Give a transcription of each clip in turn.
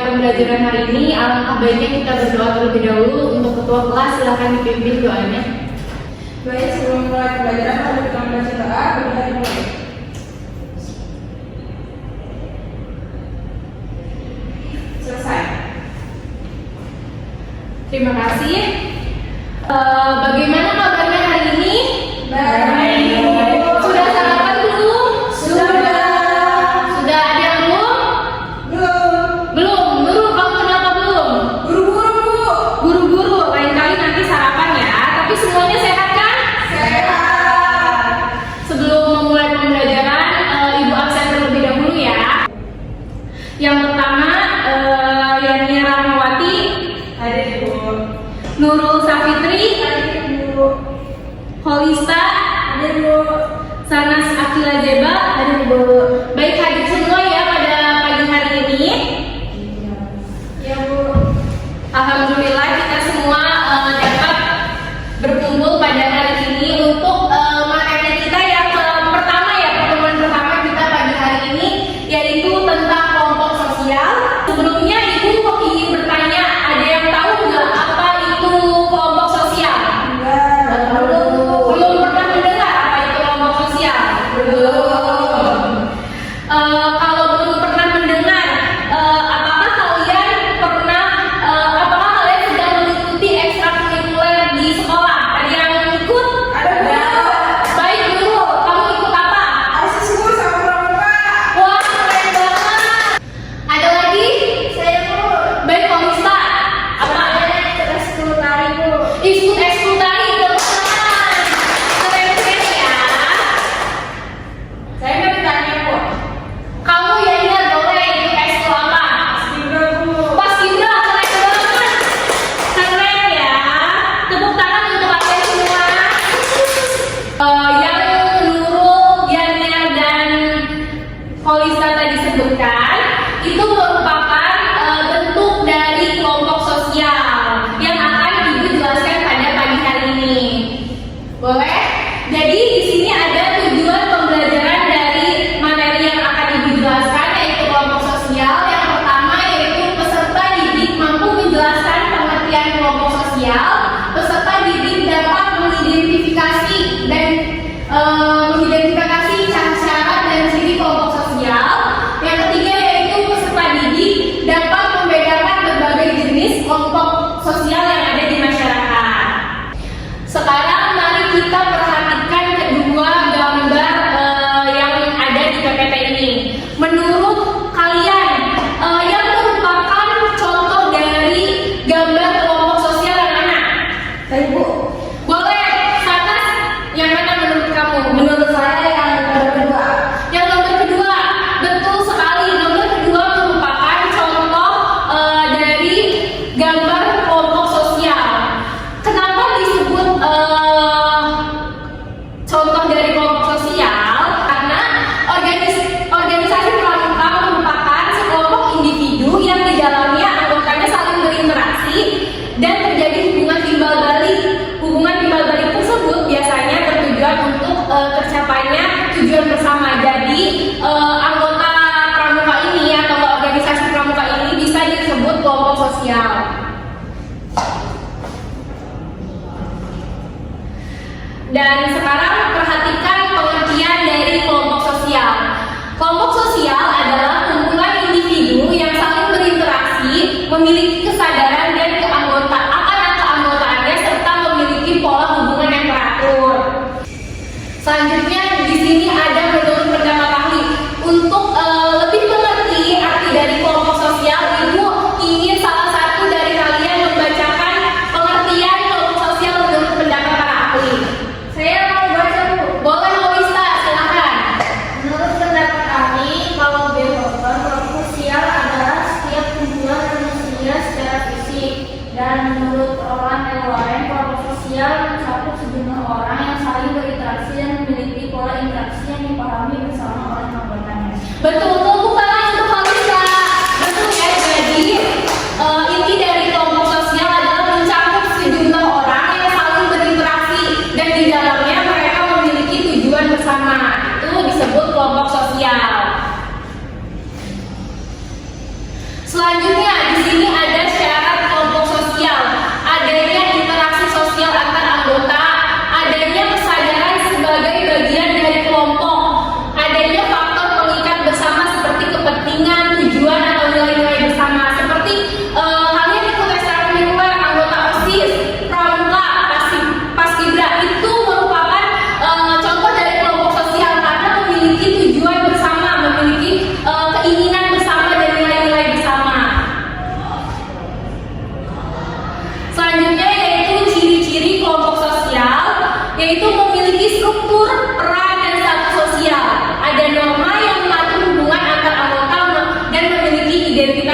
pembelajaran hari ini, alangkah baiknya kita berdoa terlebih dahulu. Untuk ketua kelas, silakan dipimpin doanya. Baik, sebelum mulai pembelajaran, mari kita membaca doa. Berdoa mulai. Selesai. Terima kasih. Bagaimana kabarnya hari ini? Baik. Sudah sarapan belum? Sudah. Sudah ada yang belum? Belum. Belum. Nurul, kamu kenapa belum? Buru-buru, Bu. Buru-buru, lain kali nanti sarapan ya. Tapi semuanya sehat kan? Sehat. Sebelum memulai pembelajaran, Ibu absen terlebih dahulu ya. Yang pertama, Yani Rahmawati, Hadir, Bu. Nurul Safitri, Hadir, Bu. Holista, Hadir, Bu. Sanas Akila Zeba, hadir Bu. Baik, hadir semua ya pada pagi hari ini. Ya, Bu. Alhamdulillah kita semua dapat berkumpul pada hari ini untuk materi kita yang pertama ya, pertemuan pertama kita pagi hari ini, yaitu tentang kelompok sosial. Sebelumnya Ibu ingin bertanya, ada yang tahu nggak apa itu kelompok sosial? Belum pernah mendengar apa itu kelompok sosial? Belum. Kalau belum pernah mendengar, apakah kalian sudah mengikuti ekstrakurikuler di sekolah? Ada yang ikut? Ada, Bu. Baik, Nurul, kamu ikut apa? Asis, Bu, sama pramuka. Wah, keren banget. Ada lagi? Saya, Bu. Baik, Komista. Apa? Ekskul tari, Bu. Ikut ekskul tari, teman. Keren-keren ya. Saya mau ditanya, Bu. Kamu ya ingat boleh ikut ekskul apa? Gibran, Bu. Paskibra, keren banget. Keren ya. Tepuk tangan untuk kalian semua. Yang Nurul, Yaner, dan Holista tadi sebutkan, itu merupakan bentuk dari kelompok sosial yang akan Ibu jelaskan pada pagi hari ini. Boleh? Jadi di sini ada tujuan pembelajaran dari materi yang akan Ibu jelaskan, yaitu kelompok sosial. Yang pertama yaitu peserta didik mampu menjelaskan pengertian kelompok sosial. Peserta didik dapat mengidentifikasi syarat dan ciri kelompok sosial. Yang ketiga yaitu peserta didik dapat membedakan berbagai jenis kelompok sosial yang ada di masyarakat. Sekarang mari kita perhatikan kedua gambar yang ada di PPT ini. Menurut kalian, yang merupakan contoh dari gambar kelompok sosial yang mana? Saya, Bu. Boleh, Sanas, yang mana menurut kamu? Menurut saya yang nomor kedua. Yang nomor kedua, betul sekali. Nomor kedua merupakan contoh dari gambar kelompok sosial. Kenapa disebut contoh dari kelompok sosial? Karena organisasi pramuka merupakan sekelompok individu yang di dalamnya anggotanya saling berinteraksi dan terjadi hubungan timbal balik. Hubungan timbal balik tersebut biasanya bertujuan untuk tercapainya tujuan bersama. Jadi anggota pramuka ini atau organisasi pramuka ini bisa disebut kelompok sosial. Dan sekarang perhatikan pengertian dari kelompok sosial. Kelompok sosial adalah kumpulan individu yang saling berinteraksi, memiliki kesadaran dan keanggotaannya serta memiliki pola hubungan yang teratur. Selanjutnya di sini ada menurut pendapat ahli. Untuk lebih mengerti arti dari kelompok sosial, Ibu ingin salah satu dari kalian membacakan pengertian kelompok sosial menurut pendapat para ahli. Saya mau baca, Bu. Boleh, Holista, silakan. Menurut pendapat ahli, kelompok sosial adalah setiap kumpulan manusia secara fisik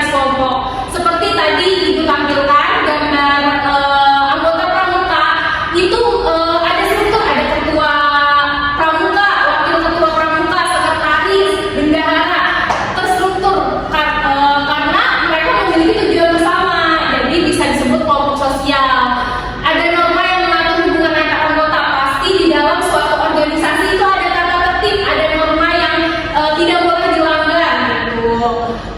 identitas kelompok. Seperti tadi Ibu tampilkan gambar anggota pramuka itu ada struktur, ada ketua pramuka, wakil ketua pramuka, sekretaris, bendahara, terstruktur karena mereka memiliki tujuan bersama, jadi bisa disebut kelompok sosial. Ada norma yang mengatur hubungan antar anggota, pasti di dalam suatu organisasi itu ada tata tertib, ada norma yang tidak boleh dilanggar gitu.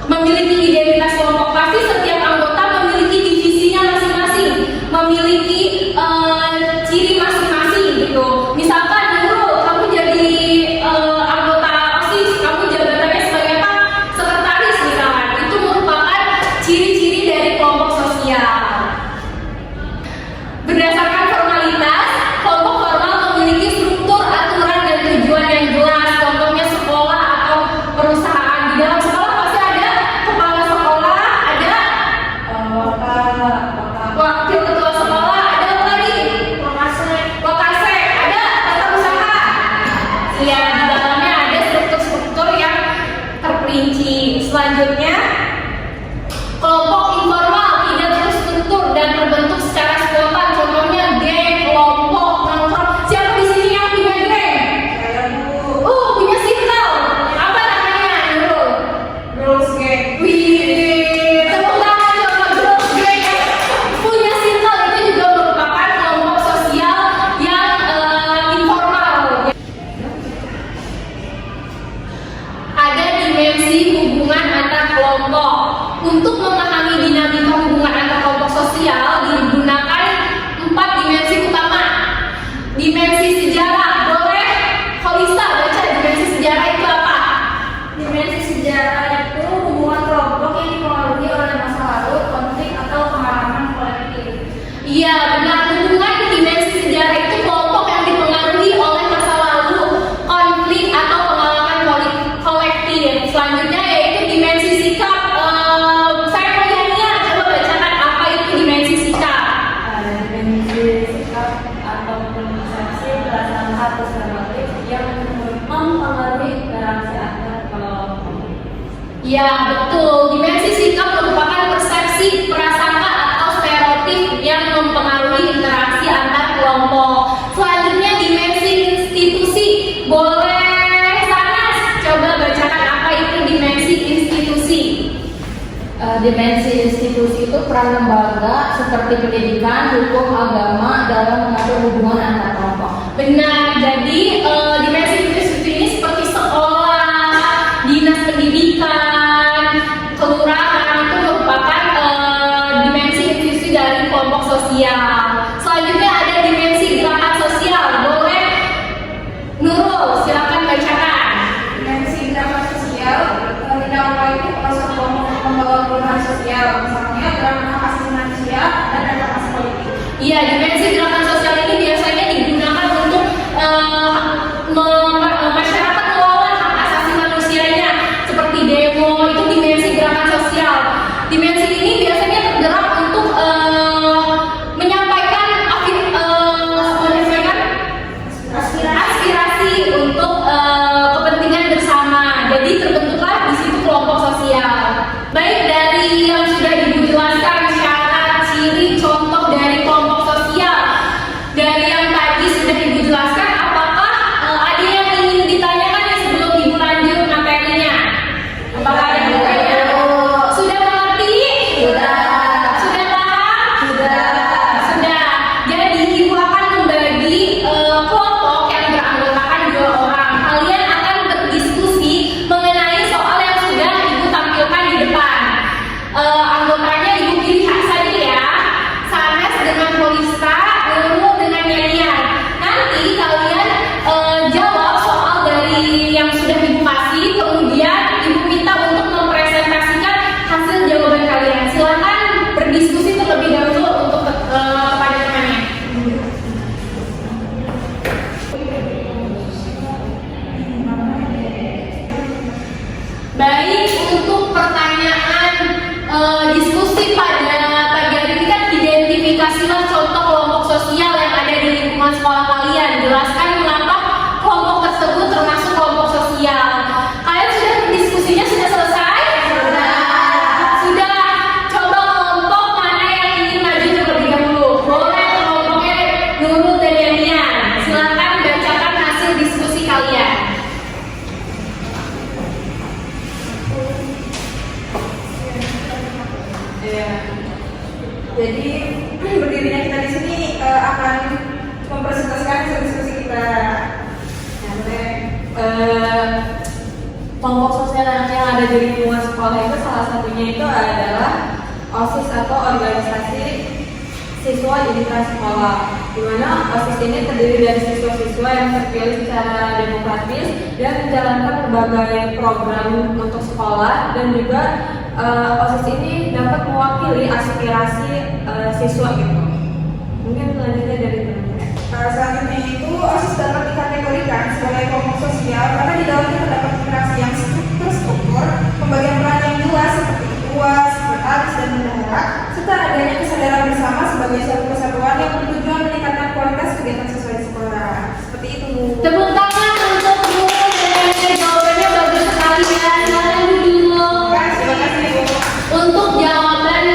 Memiliki identitas kelompok, pasti setiap anggota memiliki divisinya masing-masing, memiliki ciri masing-masing gitu. Misalkan Nurul, kamu jadi anggota OSIS, kamu jabatannya sebagai apa? Sekretaris misalkan. Itu merupakan ciri-ciri dari kelompok sosial. Berdasarkan formalitas, kelompok formal memiliki struktur, aturan, dan tujuan yang jelas. Contohnya sekolah atau perusahaan. Di dalam sekolah pasti ada kepala sekolah, ada wakil ketua sekolah, ada apa lagi? Wakase, ada tata usaha. Ya, di dalamnya ada struktur-struktur yang terperinci. Selanjutnya, kelompok informal tidak terstruktur dan terbentuk secara spontan. Contohnya geng, kelompok, nongkrong. Siapa di sini yang punya geng? Punya circle. Apa namanya, Nurul? Girls Gang. Wih, tepuk tangan coba girls gang yang punya circle. Itu juga merupakan kelompok sosial yang informal. Ada dimensi hubungan antar kelompok. Untuk memahami dinamika hubungan antar kelompok sosial digunakan 4 dimensi utama. Dimensi sejarah, boleh Kholisa baca dimensi sejarah itu apa? Dimensi sejarah itu hubungan kelompok yang dipengaruhi oleh masa lalu, konflik, atau pengalaman kolektif. Iya, benar. Hubungan dimensi sejarah itu kelompok yang dipengaruhi oleh masa lalu, konflik, atau pengalaman kolektif. Selanjutnya yaitu dimensi sikap. Saya mau nanya, coba bacakan apa itu dimensi sikap. Dimensi sikap atau persepsi berdasarkan satu stereotip yang mempengaruhi interaksi antar kelompok. Ya, betul. Dimensi sikap merupakan persepsi, prasangka, atau stereotip yang mempengaruhi interaksi antar kelompok. Selanjutnya dimensi institusi. Boleh Sanas coba bacakan apa itu dimensi institusi. Dimensi institusi itu peran lembaga seperti pendidikan, hukum, agama dalam mengatur hubungan antar kelompok. Benar, jadi dimensi institusi ini seperti sekolah, dinas pendidikan, kelurahan itu merupakan dimensi institusi dari kelompok sosial. Selanjutnya ada dimensi gerakan sosial. Boleh Nurul, silakan bacakan. Dimensi gerakan sosial tidak kolektif atau kelompok membawa perubahan sosial, misalnya gerakan hak asasi manusia dan reformasi politik. Iya, dimensi gerakan sosial ini biasanya digunakan untuk masyarakat melawan hak asasi manusianya, seperti demo. Itu dimensi gerakan sosial. Dimensi ini biasanya tergerak untuk menyampaikan aspirasi untuk kepentingan bersama. Jadi terbentuklah di situ kelompok sosial. Baik, dari yang sudah Ibu jelaskan syarat, ciri, contoh dari kelompok sosial. Ya. Jadi berdirinya kita di sini akan mempresentasikan hasil diskusi kita. Kelompok sosial yang ada di lingkungan sekolah itu salah satunya itu adalah OSIS atau organisasi siswa intra sekolah, di mana OSIS ini terdiri dari siswa-siswa yang terpilih secara demokratis dan menjalankan berbagai program untuk sekolah, dan juga OSIS ini dapat mewakili aspirasi siswa gitu. Mungkin selanjutnya dari teman-teman. Selanjutnya itu OSIS dapat dikategorikan sebagai kelompok sosial karena di dalamnya terdapat interaksi yang terstruktur, pembagian peran yang jelas seperti ketua, sekretaris, dan bendahara, serta adanya kesadaran bersama sebagai suatu kesatuan yang bertujuan meningkatkan kualitas kegiatan siswa di sekolah. Seperti itu. Tepuk tangan untuk guru dan jawabannya bagus sekali ya. Silakan dulu. Terima kasih Bu. Untuk jawaban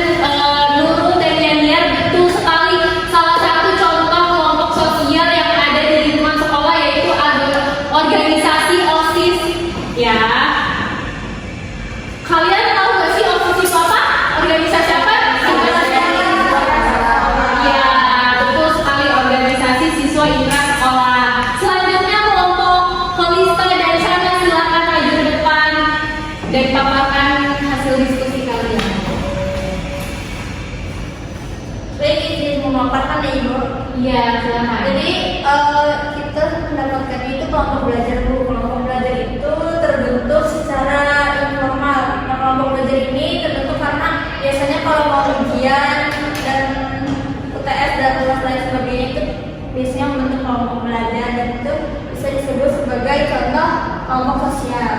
Nurul dan Yaniar, betul sekali. Salah satu contoh kelompok sosial yang ada di lingkungan sekolah yaitu organisasi OSIS. Ya. Kalian tahu nggak sih OSIS itu apa? Organisasi apa? Ya, betul sekali, organisasi siswa intra sekolah. Selanjutnya kelompok Kolista dan Sana, silakan maju ke depan dan paparkan hasil diskusi kalian. Baik, izin memaparkan ya Ibu. Iya, silakan. Jadi kita mendapatkan itu kelompok belajar Bu. Kelompok belajar itu terbentuk secara informal. Nah, kelompok belajar ini terbentuk karena biasanya kalau mau ujian dan UTS dan lain sebagainya itu biasanya membentuk kelompok belajar, dan itu bisa disebut sebagai contoh kelompok sosial.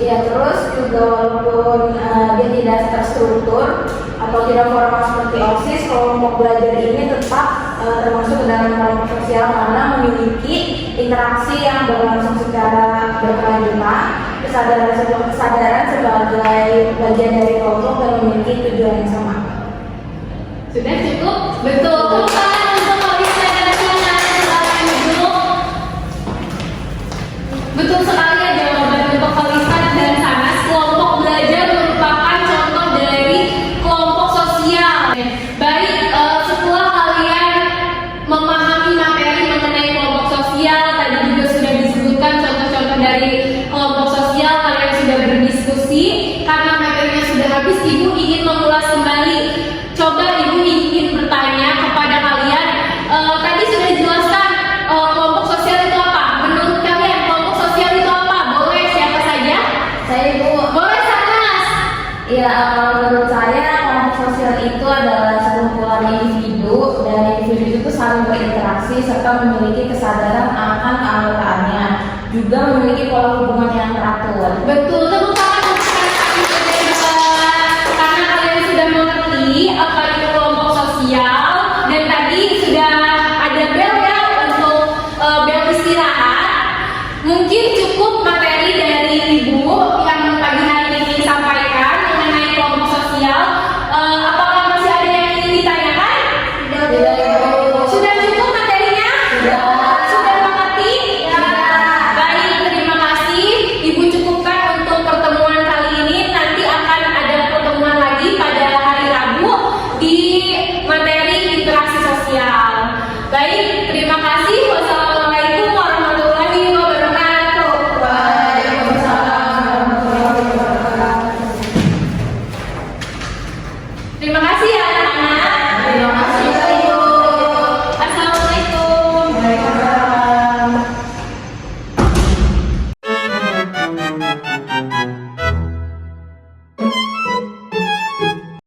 Ya, terus juga walaupun dia tidak terstruktur atau tidak formal seperti OSIS, kelompok belajar ini tetap termasuk ke dalam kelompok sosial karena memiliki interaksi yang berlangsung secara berkelanjutan, kesadaran sebagai bagian dari kelompok dan memiliki tujuan yang sama. Sudah cukup? Betul. Tepuk tangan untuk Kolista dan Sana. Silakan duduk. Betul sekali ya jawaban untuk Kolista dan Sana. Kelompok belajar merupakan contoh dari kelompok sosial. Baik, setelah kalian memahami materi mengenai kelompok sosial, tadi juga sudah disebutkan contoh-contoh dari kelompok sosial, kalian sudah berdiskusi. Karena materinya sudah habis, Ibu ingin mengulas kembali. Coba Ibu ingin bertanya kepada kalian, tadi sudah dijelaskan kelompok sosial itu apa? Menurut kalian kelompok sosial itu apa? Boleh siapa saja? Saya Ibu. Boleh Sanas? Ya, menurut saya kelompok sosial itu adalah sekumpulan individu, dan individu itu saling berinteraksi serta memiliki kesadaran akan keanggotaannya, juga memiliki pola hubungan yang teratur. Betul, tepuk